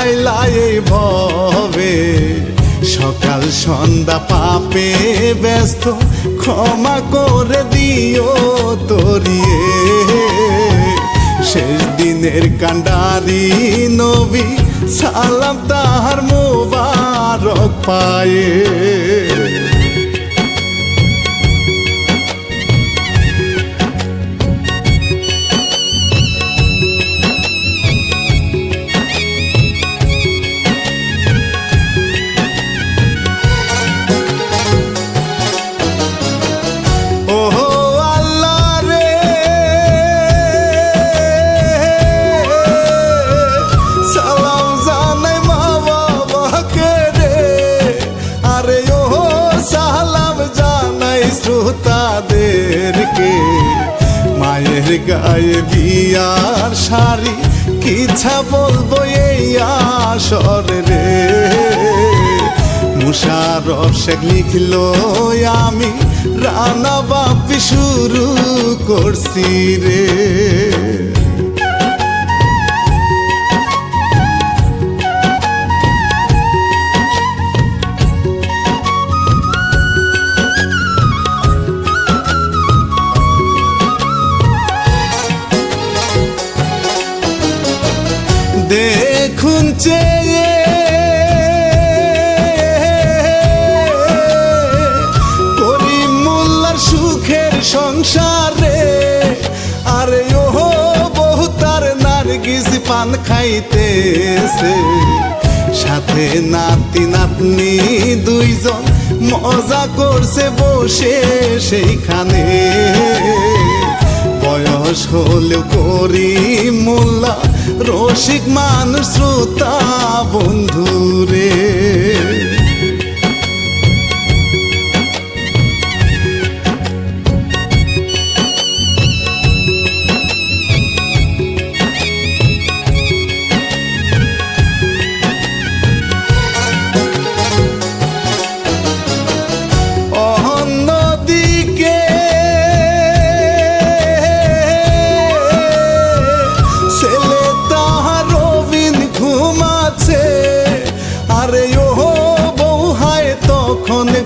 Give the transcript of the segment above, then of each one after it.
আইলাই ভবে সকাল সন্ধ্যা পাপে ব্যস্ত ক্ষমা করে দিও তরিয়ে শেষ দিনের কান্ডারি নবী সালাম তাহার মোবারক পায়ে শ্রোতাদেরকে মায়ের গায়ে বিয়ার শাড়ি কিছা বলবো এই আসর রে মুশারফ শেখ লিখলো আমি রানা বাপি শুরু করছি রে দেখুন চেয়ে করিম মোল্লার সুখের সংসারে আরে ও বহু তার নারগিস পান খাইতেছে সাথে নাতি নাতনি দুইজন মজা করছে বসে সেইখানে বয়স হলেও করিম মোল্লা রসিক মানুষ শ্রোতা বন্ধুরে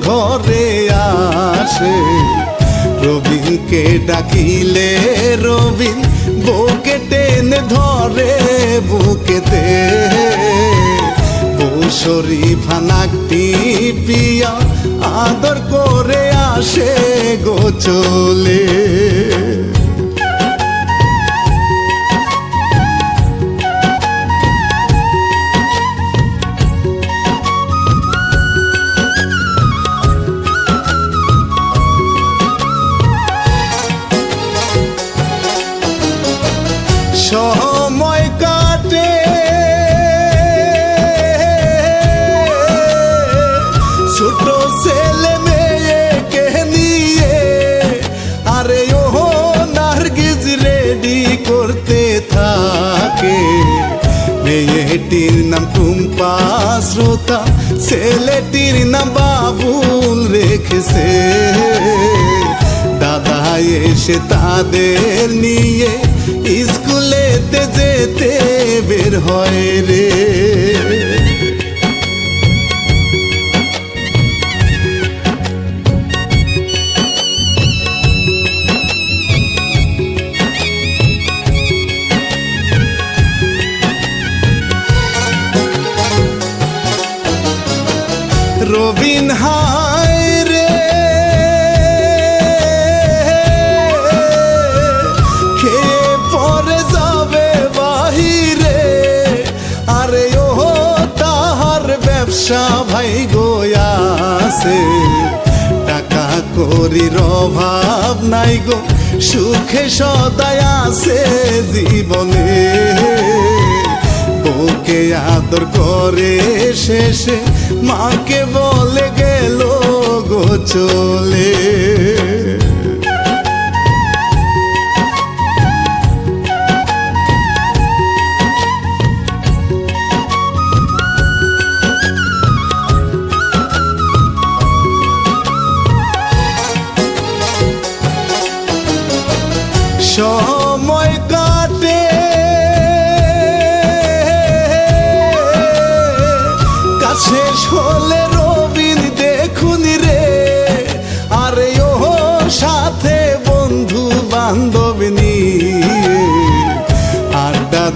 ঘরে আসে রবিনকে ডাকিলে রবিন বুকে টেনে ধরে বুকেতে বউ শরীফা নাকটি পিয়া আদর করে আসে গোচলে সময় কাটে ছোট ছেলে মেয়েকে নিয়ে আরে ও নার্গিস রেডি করতে থাকে মেয়েটির নাম টুম্পা শ্রোতা ছেলেটির নাম বাবুল রেখেছে দাদা এসে তাদের নিয়ে স্কুলেতে যেতে বের হয় রে রবিন হায় রে খেয়ে পরে যাবে বাহিরে আরে ও তাহার ব্যবসা ভাই গোয়াছে টাকা করির অভাব নাই গো সুখে সদাই আছে জীবনে বউকে আদর করে শেষে মাকে বলে গেল গো চলে সময় কাটে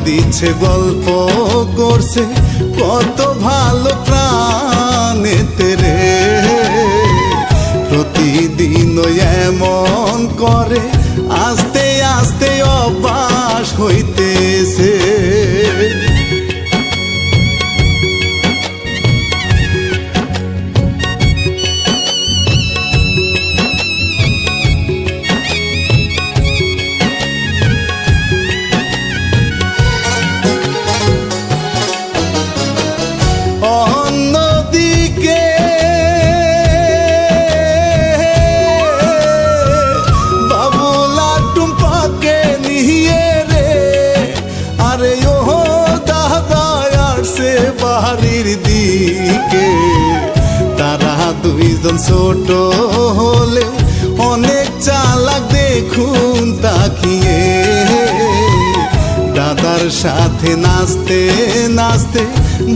দিচ্ছে গল্প করছে কত ভালো প্রাণেতে রে। প্রতিদিন এমন করে আস্তে আস্তে অভ্যাস হইতেছে। অন্যদিকে বাবুলা টুম্পাকে নিয়ে রে, আরে ও দাদা আসছে বাড়ির দিকে। তারা দুইজন ছোট হলেও অনেক চালাক দেখুন তাকিয়ে। দাদার সাথে নাচতে নাচতে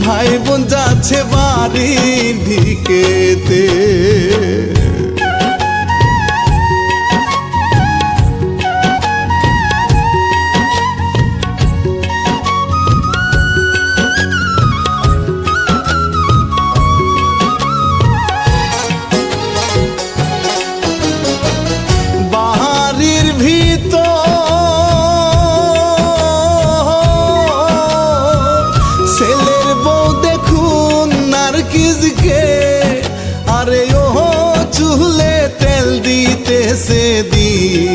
ভাই বোন যাচ্ছে বাড়ির দিকেতে। বাড়ির ভিতর ছেলের বউ দেখুন নার্গিসকে, আরে ও চুলে তেল দিতেছে দিয়ে।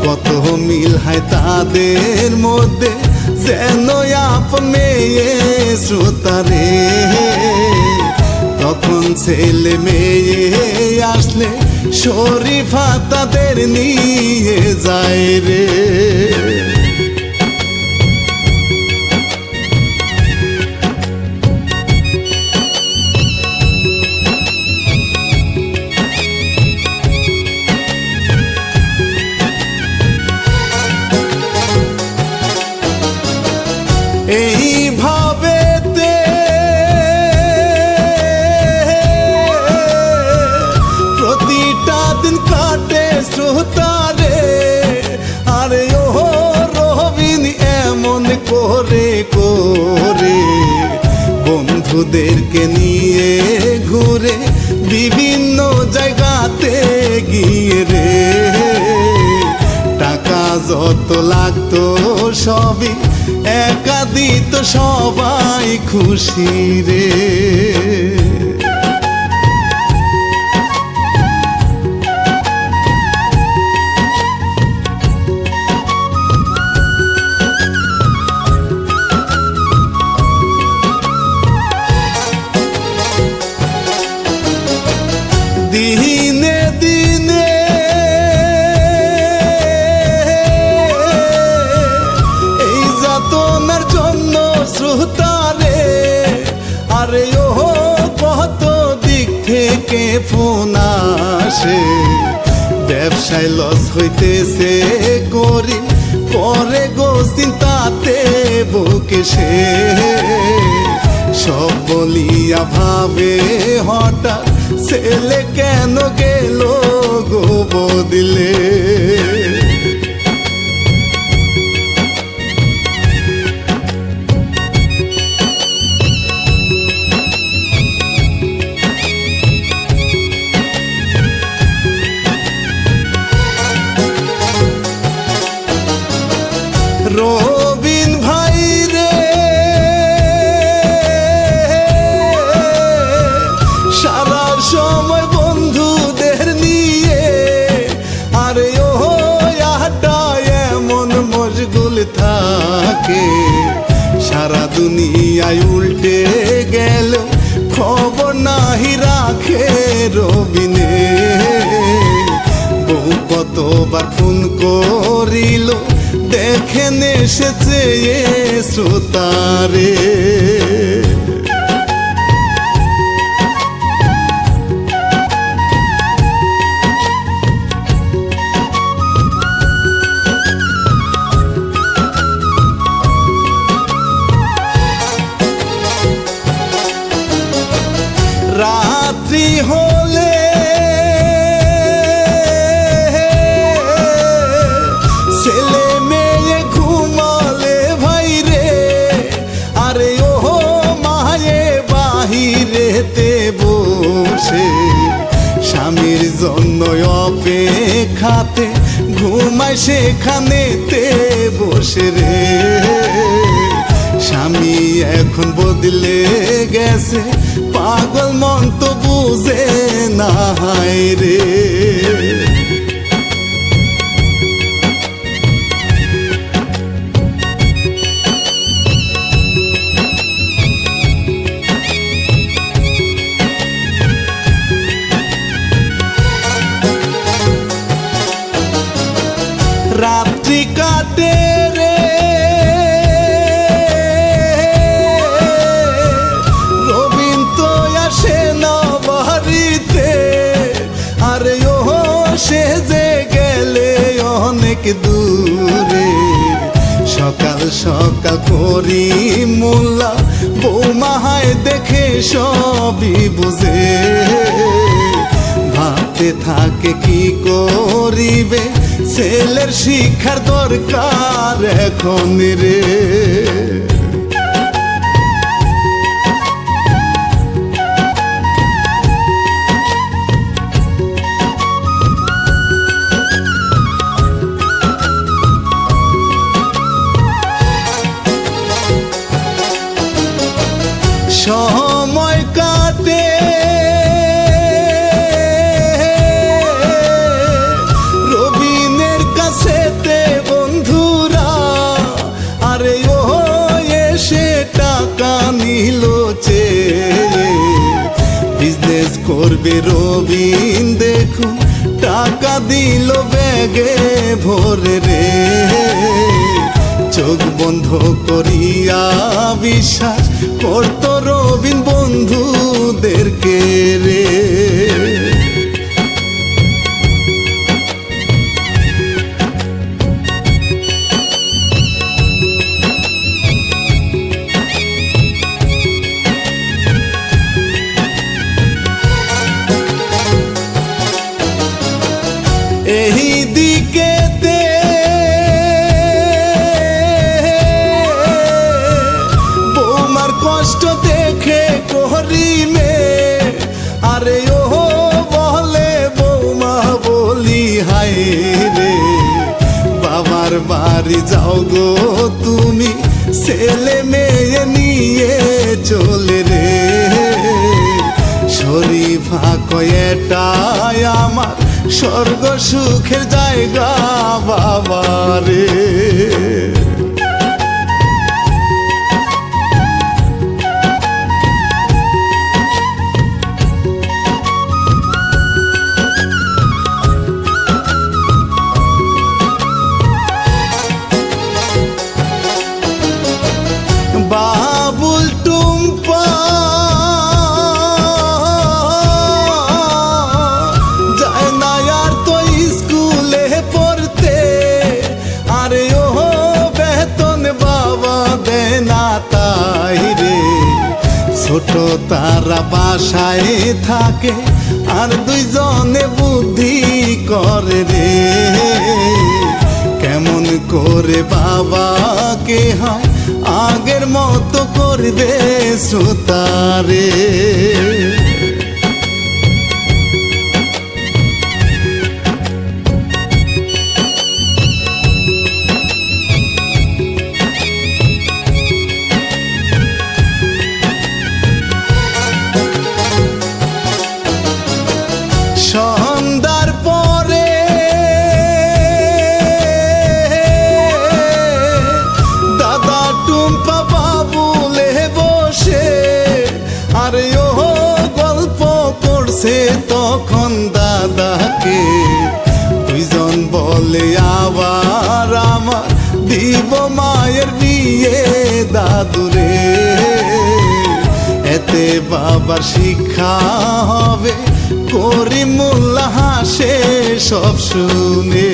কত মিল হয় তাদের মধ্যে যেন আপন মেয়ে শ্রোতারে। তখন ছেলে মেয়ে আসলে শরীফা তাদের নিয়ে যায় রে। এইভাবে প্রতিটা দিন কাটে শ্রোতারে। আরে ও রবিন এমন করে করে বন্ধুদেরকে নিয়ে ঘুরে বিভিন্ন জায়গাতে গিয়ে রে। টাকা যত লাগতো সবই একা দিত সবাই খুশি রে। দিনে দিনে এই যাতনার জন্য শ্রোতারে, আরে ও কত দিক থেকে ফোন আসে। ব্যবসায় লস হইতেছে করি পরে গো চিন্তাতে বুকে সে। সব বলিয়া ভাবে হঠাৎ ছেলে কেন গেল গো বদলে। রবিন ভাই রে সারা সময় বন্ধুদের নিয়ে, আরে ও আড্ডা এমন মশগুল থাকে। সারা দুনিয়ায় উল্টে গেল খবর নাহি রাখে রবিনে। বহু কতবার ফোন করিল দেখেন এসেছে শ্রোতারে। রাত্রি হলে ছেলে মেয়ে ঘুমালে বসে, স্বামীর জন্য অপেক্ষাতে ঘুমায় সেখানেতে বসে রে। স্বামী এখন বদলে গেছে, পাগল মন তো বুঝে না হায় রে। রাত্রি কাটে রে, রবিন তো আসে না বাড়িতে, আরে ও সে যে গেলে অনেক দূরে। সকাল সকাল করি মোল্লা, বৌমা হায় দেখে সবই বুঝে। ভাবতে থাকে কি করিবে, ছেলের শিক্ষার দরকার এখন রে। সময় কাটে রবিনের কাছেতে বন্ধুরা, আরে ও এসে টাকা নিল চেয়ে। বিজনেস করবে রবিন দেখুন, টাকা দিল ব্যাগে ভরে রে। চোখ বন্ধ করিয়া বিশ্বাস করত রবিন বন্ধুদেরকে রে। এই দিকেতে বৌমার কষ্ট দেখে করি মে, আরে ও বলে বৌমা বলি হায় রে। বাবার বাড়ি যাও গো তুমি, ছেলে মেয়ে নিয়ে চলে রে। শরীফা কয়েটাই আমার স্বর্গ সুখের জায়গা বাবা রে। বাবুল টুম্পা যায় না আর তো স্কুলে পড়তে, আরে ও বেতন বাবা দেয় না তাই রে। ছোট তারা বাসায় থাকে, আর দুইজনে বুদ্ধি করে রে। কেমন করে বাবাকে হয় আগের মতো করবে শ্রোতারে। সন্ধ্যার পরে দাদা টুম্পা বাবুলে বসে, আরে ও গল্প করছে তখন দাদাকে। দুইজন বলে আবার আমার দিব মায়ের বিয়ে দাদুরে। এতে বাবার শিক্ষা হবে, করিমুল্লাহ হাসে সব শুনে।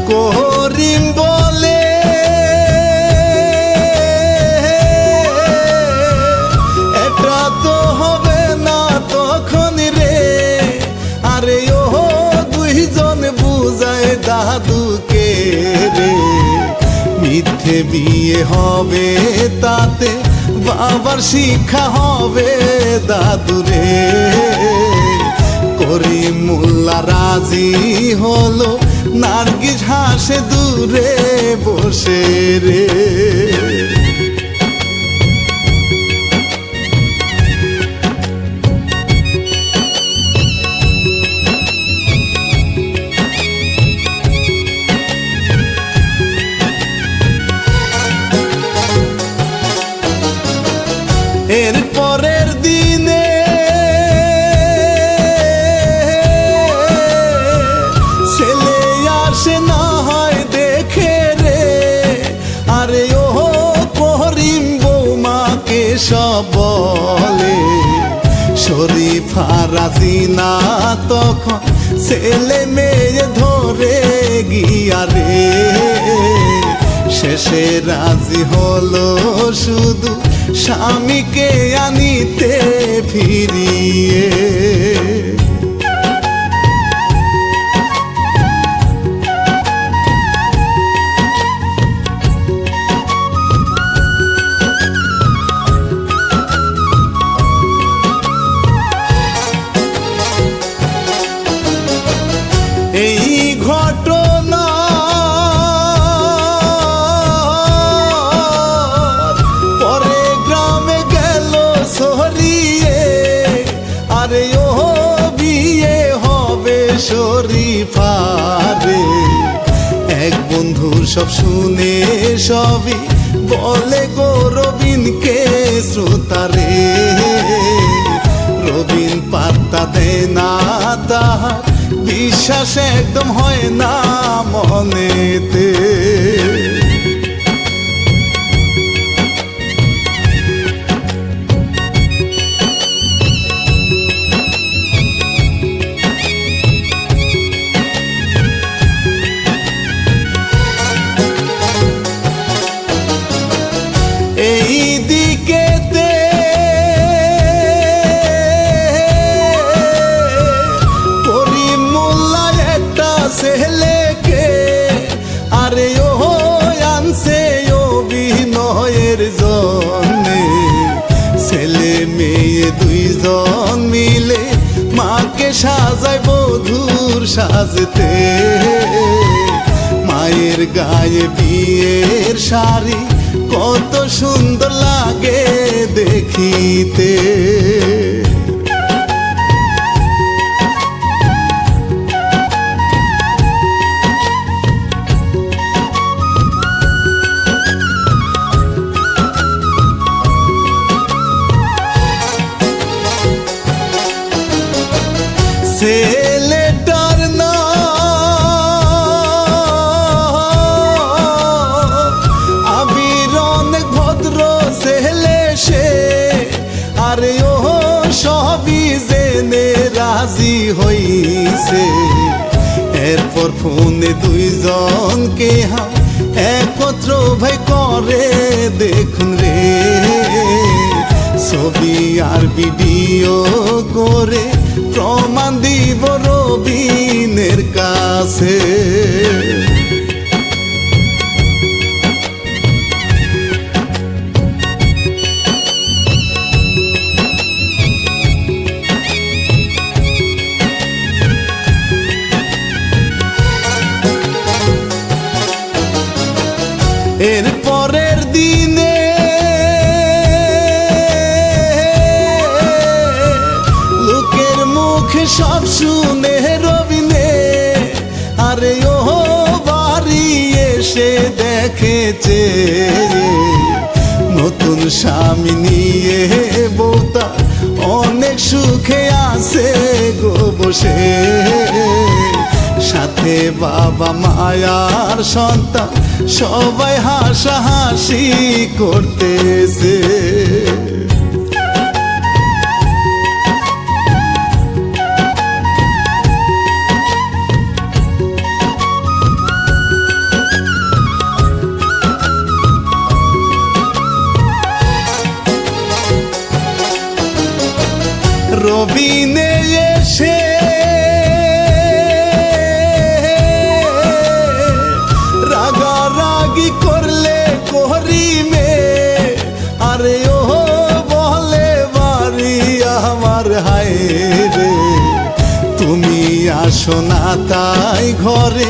করিম বলে মিথ্যে বিয়ে হবে তাতে বাবার শিক্ষা হবে দাদুরে। করিম মোল্লা রাজি হলো, নার্গিস হাসে দূরে বসে রে। এর পরের দিনে ছেলে আসে না হয় দেখে রে। আরে ও করিম বৌমাকে সব বলে, শরীফা রাজিনা তখন ছেলে মেয়ে ধরে গিয়া রে। শেষে রাজি হলো শুধু স্বামীকে আনিতে ফিরিয়ে। এই ঘটনা পরে গ্রামে গেল ছড়িয়ে। আরে ও বিয়ে হবে শরীফারে। এক বন্ধু সব শুনে সবই বলে গো রবিনকে শ্রোতারে। রবিন পাত্তা দেয় না, তাহার বিশ্বাস একদম হয় না মনেতে। এই দিকেতে করিম মোল্লা একটা ছেলেকে, আরে ও আনছে অভিনয়ের জন্যে। ছেলে মেয়ে দুইজন মিলে মাকে সাজায় বধূর সাজতে। মায়ের গায়ে বিয়ের শাড়ি কত সুন্দর লাগে দেখিতে। ছেলেটার আবির অনেক ভদ্র ছেলে সে। আরে ও সবই জেনে রাজি হইছে। এরপর ফোনে দুইজনকে একত্র ভাই করে দেখুন রে। ছবি আর ভিডিও করে প্রমাণ দিব রবিনের কাছে। এর পরের দিনে লোকের মুখে সব শুনে রবিনে। আরে ও বাড়ি এসে দেখেছে নতুন স্বামী নিয়ে বউটা অনেক সুখে আছে গো বসে। সাথে বাবা মায়ার সন্তান সবাই হাসাহাসি করতেছে। রবিনে এসে রাগারাগি করলে আসো না তাই ঘরে,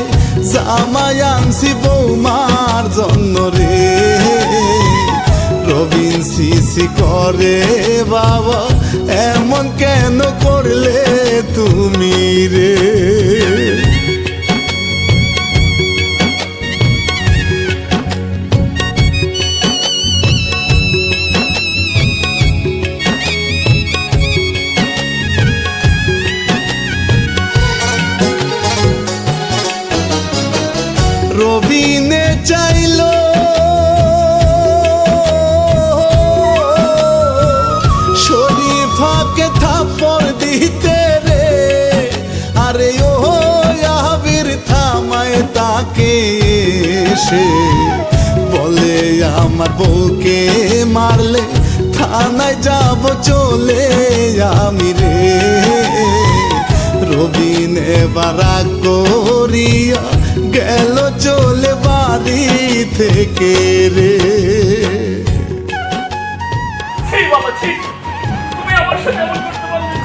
জামাই আনছি বৌমার জন্য রে। রবিন সিসি করে বাবা, এমন কেন করলে তুমি রে? রবিনে চাইলো শরীফাকে থাপ্পড় দিতে রে, আরে ও আবির থামায় তাকে এসে, বলে আমার বউকে মারলে থানায় যাব চলে আমি রে। রবিন এবার রাগ করিয়া গেল চলে বাড়ি থেকে রে। বাবা ঠিক, তুমি আমার সাথে এমন করতে পারলে?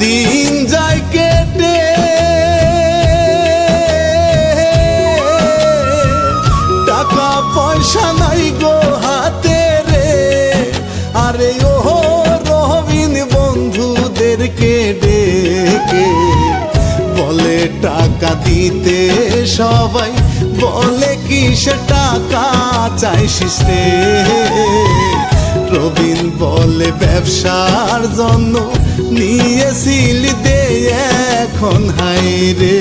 দিন যায় কেটে, টাকা পয়সা নাই গো হাতে রে, আরে ও রবিন বন্ধুদেরকে ডেকে বলে টাকা দিতে, সবাই বলে কিসে টাকা চাইছিস রে? রবিন বলে ব্যবসার জন্য নিয়েছিলি দে এখন হাই রে।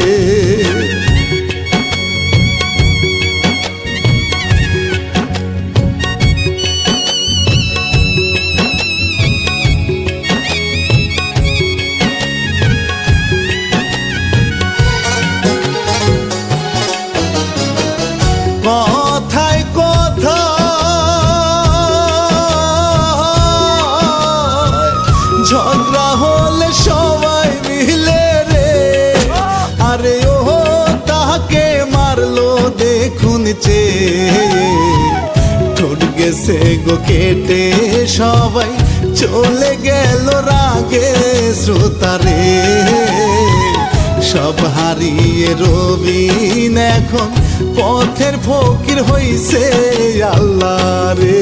কথায় কথা ঝগড়া হলে সবাই মিলে রে, আরে ও তাকে মারলো দেখুন চেয়ে, ঠোঁট গেছে গো কেটে, সবাই চলে গেল রাগে শ্রোতারে। সব হারিয়ে রবিন এখন পথের ফকির হইছে আল্লাহ রে।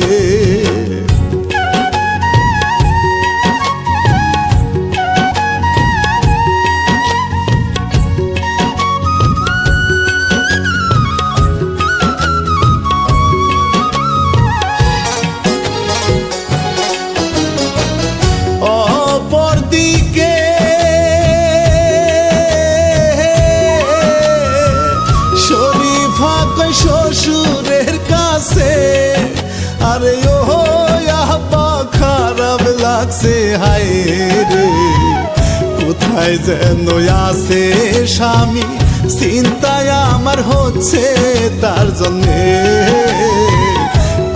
অপরদিকে শরীফা কই শ্বশুরের কাছে, আরে ও আব্বা খারাপ লাগছে হায় রে, কোথায় যেন আছে স্বামী, চিন্তায় আমার হচ্ছে তার জন্যে।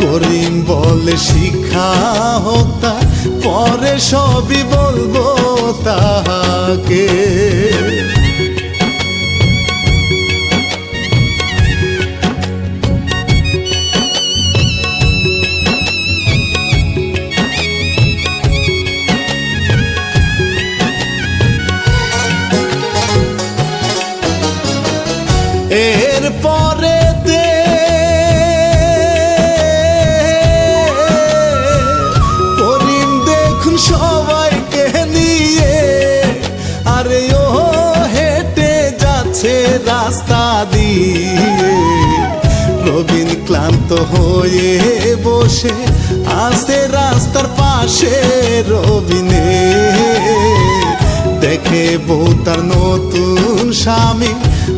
করিম বলে শিক্ষা হোক তার, পরে সবই বলবো তাহাকে। এরপরে করিম দেখুন সবাইকে নিয়ে, আরে ও হেঁটে যাচ্ছে রাস্তা দিয়ে। রবিন ক্লান্ত হয়ে বসে আছে রাস্তার পাশে রবিনে, দেখে বউ তার নতুন স্বামী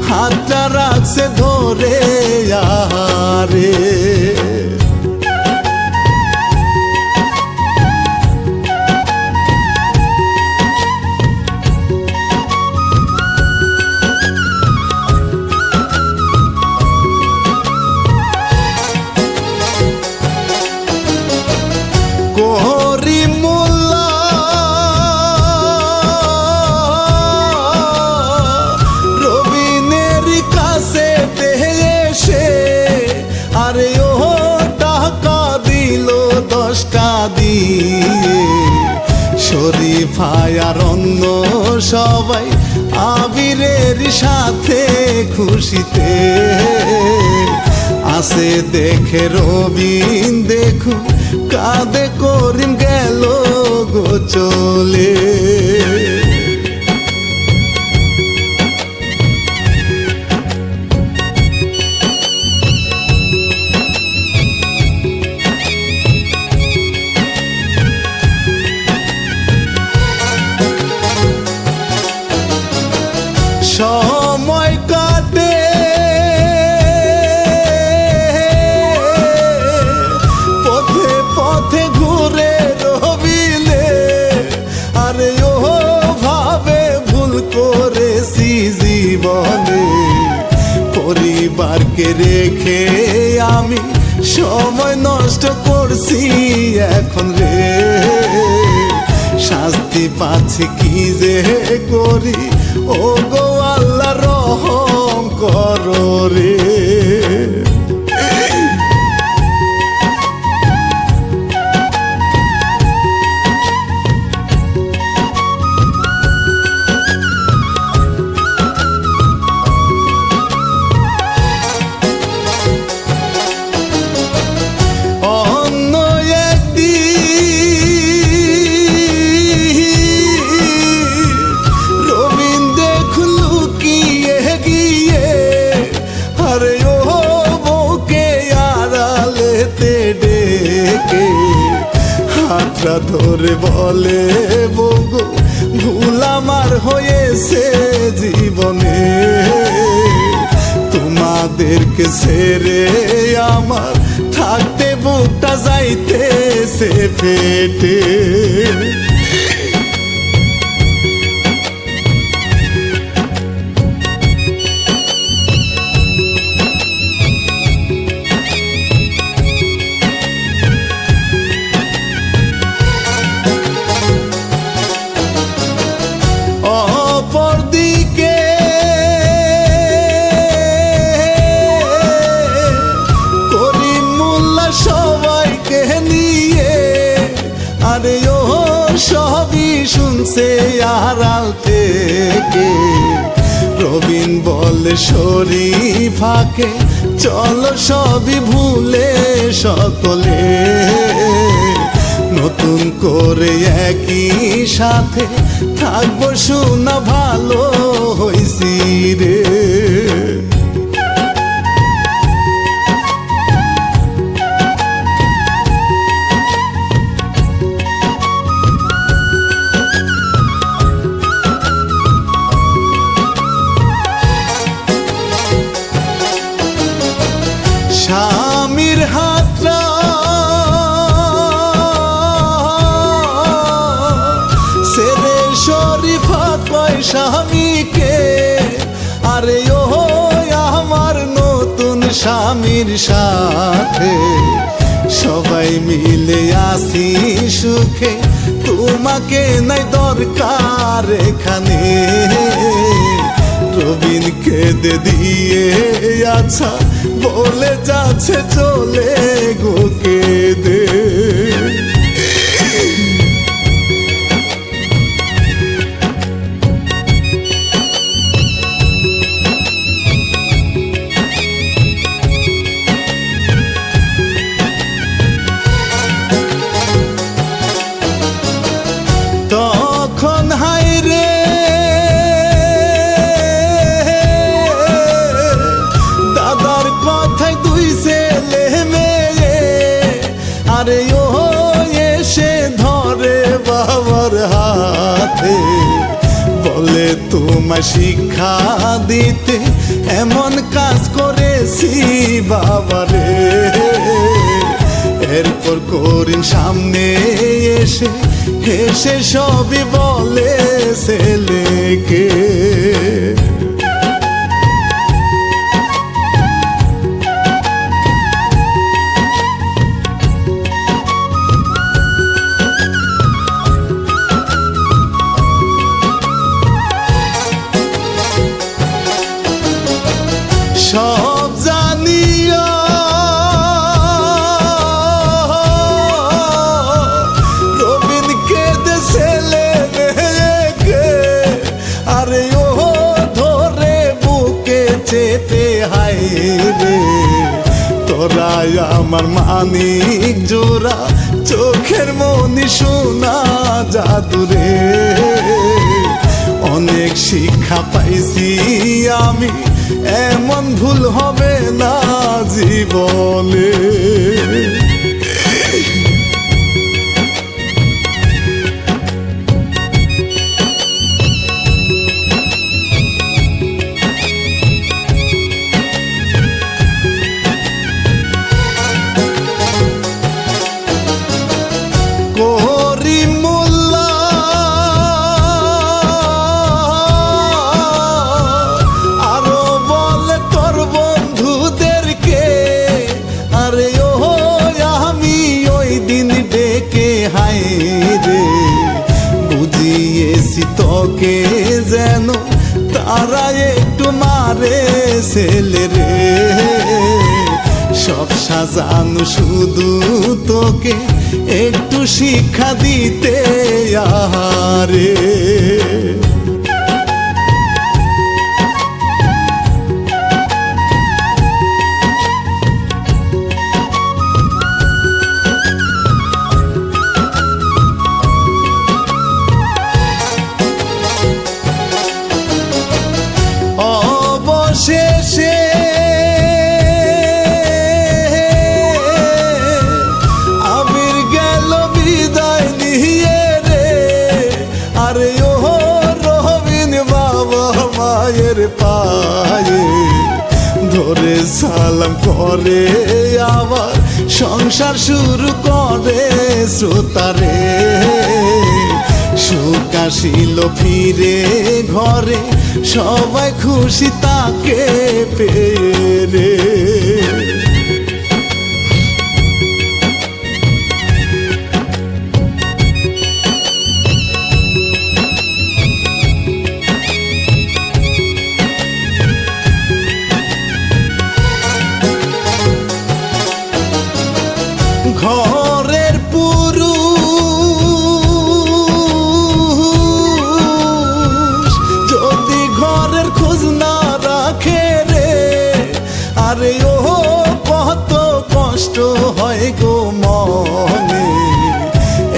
হাতটা রাখছে ধরে আরে। রবিনের কাছে সবাই আবিরের সাথে খুশিতে আসে দেখে রবিন দেখুন কাঁদে করিম গেল গো চলে। সময় কাটে পথে পথে ঘুরে রবিলে, আরে ও ভাবে ভুল করেছি জীবনে, পরিবারকে রেখে আমি সময় নষ্ট করছি এখন রে, শাস্তি পাচ্ছি কি যে করি, ও গো আল্লাহ রহম করো রে। হাতটা ধরে বলে বগো ভুল আমার হয়েছে জীবনে, তোমাদেরকে ছেড়ে আমার থাকতে বুকটা যাইতেছে ফেটে। আরে ও সবই শুনছে আড়াল থেকে, রবিন বলে শরীফাকে চলো সবই ভুলে সকলে, নতুন করে একই সাথে থাকবো শোনা ভালো হইছি রে। স্বামীর হাতটা ছেড়ে শরীফা কয় স্বামীকে, আরে ও আমার নতুন স্বামীর সাথে সবাই মিলে আসি সুখে, তোমাকে নাই দরকার এখানে, রবিন কেঁদে দিয়ে আচ্ছা বলে যাচ্ছে চলে গো কেঁদে। তখন হাই রে দাদার কথায় দুই ছেলে মেয়ে, আরে ও এসে ধরে বাবার হাতে, বলে তোমায় শিক্ষা দিতে এমন কাজ করেছি বাবারে, এরপর করিম সামনে এসে হেসে সবই বলে ছেলেকে। সব জানিয়া রবিন কেঁদে ছেলে মেয়েকে, হায় রে তোরাই আমার মানিক জোড়া চোখের মনি সোনা জাদুরে অনেক শিক্ষা পাইছি আমি এমন ভুল হবে না জীবনে বুঝিয়েছি তোকে যেন তারা একটু মারে ছেলে রে সব সাজানো শুধু তোকে একটু শিক্ষা দিতে আহারে শেষে আবির গেল বিদায় নিয়ে রে আরে ও রবিন বাবা মায়ের পায়ে ধরে সালাম করে আবার সংসার শুরু করে শ্রোতারে সুখ আসিল ফিরে ঘরে সবাই খুশি তাকে পেয়ে রে ঘরের পুরুষ যদি ঘরের খোঁজ না রাখে রে আরে ও কত কষ্ট হয় গো মনে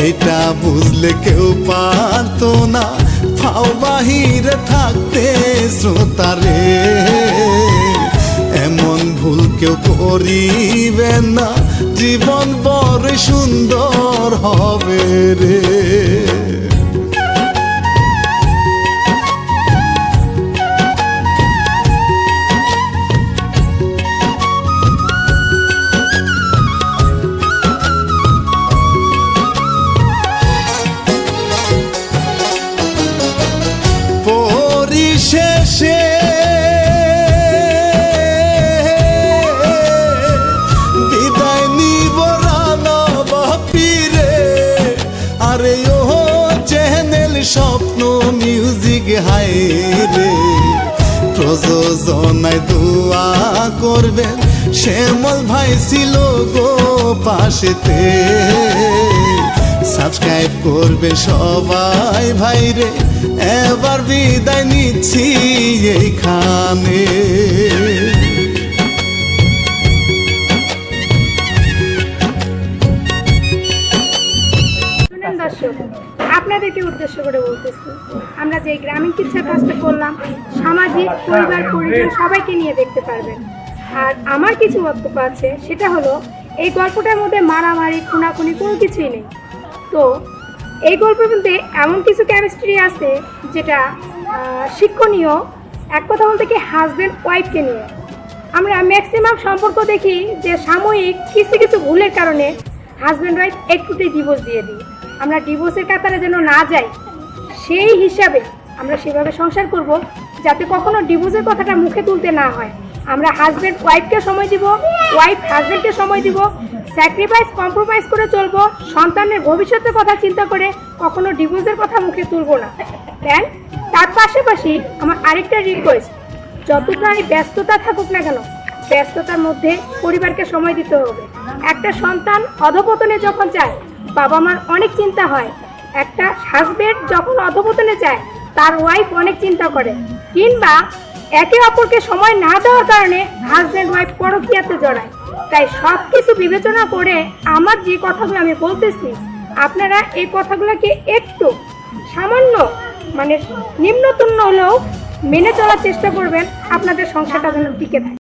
এটা বুঝলে কেউ পারতো না ফাও বাহিরে থাকতে শ্রোতারে এমন ভুল কেউ করিবে না জীবন বড় সুন্দর হবে রে পরিশেষে বিদায় নিব রানা বাপিরে আরে ও চ্যানেল স্বপ্ন মিউজিক হাই রে প্রযোজনায় দোয়া করবেন শ্যামল ভাই ছিল গো পাশেতে সাবস্ক্রাইব করবে সবাই ভাইরে এবার বিদায় নিচ্ছি এইখানে দর্শক আপনাদেরকে উদ্দেশ্য করে বলতেছি আমরা যে গ্রামীণ কিচ্ছা কাজটা করলাম সামাজিক পরিবার পরিজন সবাইকে নিয়ে দেখতে পারবেন আর আমার কিছু বক্তব্য আছে সেটা হলো এই গল্পটার মধ্যে মারামারি খুনাখুনি কোনো কিছুই নেই তো এই গল্পের মধ্যে এমন কিছু কেমিস্ট্রি আছে যেটা শিক্ষণীয় এক কথা বলতে কি হাজব্যান্ড ওয়াইফকে নিয়ে আমরা ম্যাক্সিমাম সম্পর্ক দেখি যে সাময়িক কিছু কিছু ভুলের কারণে হাজব্যান্ড ওয়াইফ একটুতেই ডিভোর্স দিয়ে দিই আমরা ডিভোর্সের কাতারে যেন না যাই সেই হিসাবে আমরা সেভাবে সংসার করব যাতে কখনো ডিভোর্সের কথাটা মুখে তুলতে না হয় আমরা হাজব্যান্ড ওয়াইফকে সময় দিব ওয়াইফ হাজব্যান্ডকে সময় দিব স্যাক্রিফাইস কম্প্রোমাইজ করে চলবো সন্তানের ভবিষ্যতের কথা চিন্তা করে কখনো ডিভোর্সের কথা মুখে তুলবো না দেন তার পাশাপাশি আমার আরেকটা রিকোয়েস্ট যতটাই ব্যস্ততা থাকুক না কেন ব্যস্ততার মধ্যে পরিবারকে সময় দিতে হবে একটা সন্তান অধপতনে যখন যায় বাবা মার অনেক চিন্তা হয় একটা হাজব্যান্ড যখন অধপতনে যায় তার ওয়াইফ অনেক চিন্তা করে কিংবা একে অপরকে সময় না দেওয়ার কারণে হাজব্যান্ড ওয়াইফ পরকীয়াতে জড়ায়। তাই সব কিছু বিবেচনা করে আমার যে কথাগুলো আমি বলতেছি, আপনারা এই কথাগুলোকে একটু সামান্য মানে নিম্নতম হলেও মেনে চলার চেষ্টা করবেন, আপনাদের সংসারটা যেন টিকে থাকে।